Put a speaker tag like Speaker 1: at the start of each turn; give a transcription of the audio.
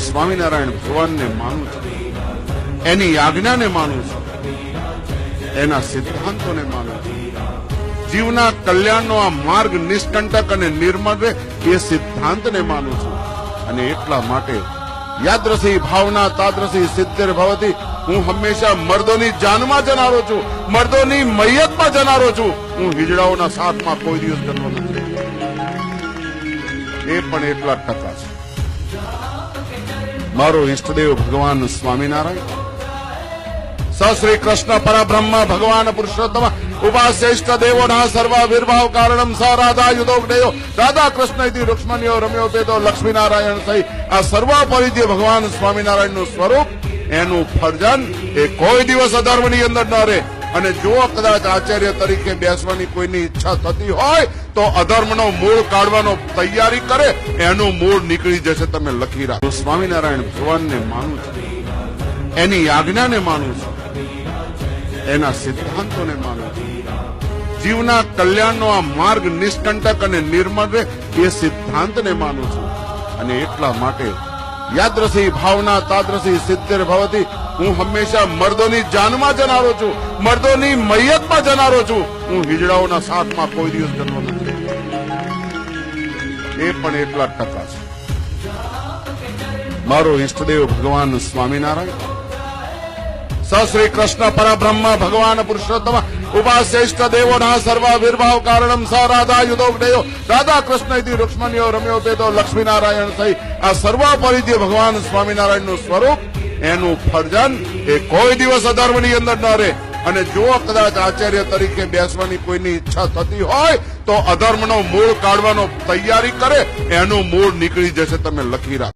Speaker 1: સ્વામિનારાયણ ભગવાનને માનું છું, એની આજ્ઞાને માનું છું, એના સિદ્ધાંતોને માનું છું. જીવના કલ્યાણનો આ માર્ગ નિષ્કંટક અને નિર્મળ રહે એ સિદ્ધાંતને માનું છું. અને એટલા માટે યાદ્રસી ભાવના તાદ્રસી સિદ્ધિર ભવતી, હું હંમેશા મર્દોની જાનમાં જનારો છું, મર્દોની મૈયતમાં જનારો છું. હું હિજડાઓના સાથમાં કોઈ દિવસ જન્મ નથી. એ પણ એટલા ટકા છે. મારો ઈષ્ટદેવ ભગવાન સ્વામિનારાયણ, શ્રી કૃષ્ણ પરબ્રહ્મ ભગવાન પુરુષોત્તમ ઉપાસ્ય ઇષ્ટ દેવોના સર્વાવિર્ભાવ કારણમ સ રાધા યુધોગ્નેયો રાધા કૃષ્ણ ઇતિ રૂક્ષ્મણ્યો રમ્યો પેતો લક્ષ્મીનારાયણ સહિત આ સર્વાપરિજ્ય ભગવાન સ્વામિનારાયણનું સ્વરૂપ, એનું ફરજન એ કોઈ દિવસ અધર્મની અંદર ન રહે. અને જો કદાચ આચાર્ય તરીકે બેસવાની કોઈની ઈચ્છા થતી હોય તો અધર્મનો મૂળ કાઢવાનો તૈયારી કરે, એનું મૂળ નીકળી જશે. તમે લખી રાખો. સ્વામિનારાયણ ભગવાનને માનું છું, એની આજ્ઞાને માનું છું, એના સિદ્ધાંતોને માનું છું. જીવના કલ્યાણનો આ માર્ગ નિષ્કંટક અને નિર્મળ રહે એ સિદ્ધાંતને માનું છું. અને એટલા માટે યાદ્રસી ભાવના તાદ્રસી સિદ્ધિર ભવતી, હું હંમેશા મર્દોની જાનમાં જનારો છું, મર્દોની મૈયતમાં જનારો છું. હું હિજડાઓના સાથમાં કોઈ દિવસ જન્મ નથી. એ પણ એટલા ટકા છે. મારો ઈષ્ટદેવ ભગવાન સ્વામિનારાયણ, શ્રી કૃષ્ણ પરબ્રહ્મ ભગવાન પુરુષોત્તમ ઉપાસ્ય ઇષ્ટ દેવોના સર્વાવિર્ભાવ કારણમ સ રાધા યુધોગ્નેયો રાધા કૃષ્ણ ઇતિ રૂક્ષ્મણ્યો રમ્યો પેતો લક્ષ્મીનારાયણ સહિત આ સર્વાપરિજ્ય ભગવાન સ્વામિનારાયણનું સ્વરૂપ, એનું ફરજન એ કોઈ દિવસ અધર્મની અંદર ન રહે. અને જો કદાચ આચાર્ય તરીકે બેસવાની કોઈની ઈચ્છા થતી હોય તો અધર્મનો મૂળ કાઢવાનો તૈયારી કરે, એનું મૂળ નીકળી જશે. તમે લખી રાખો.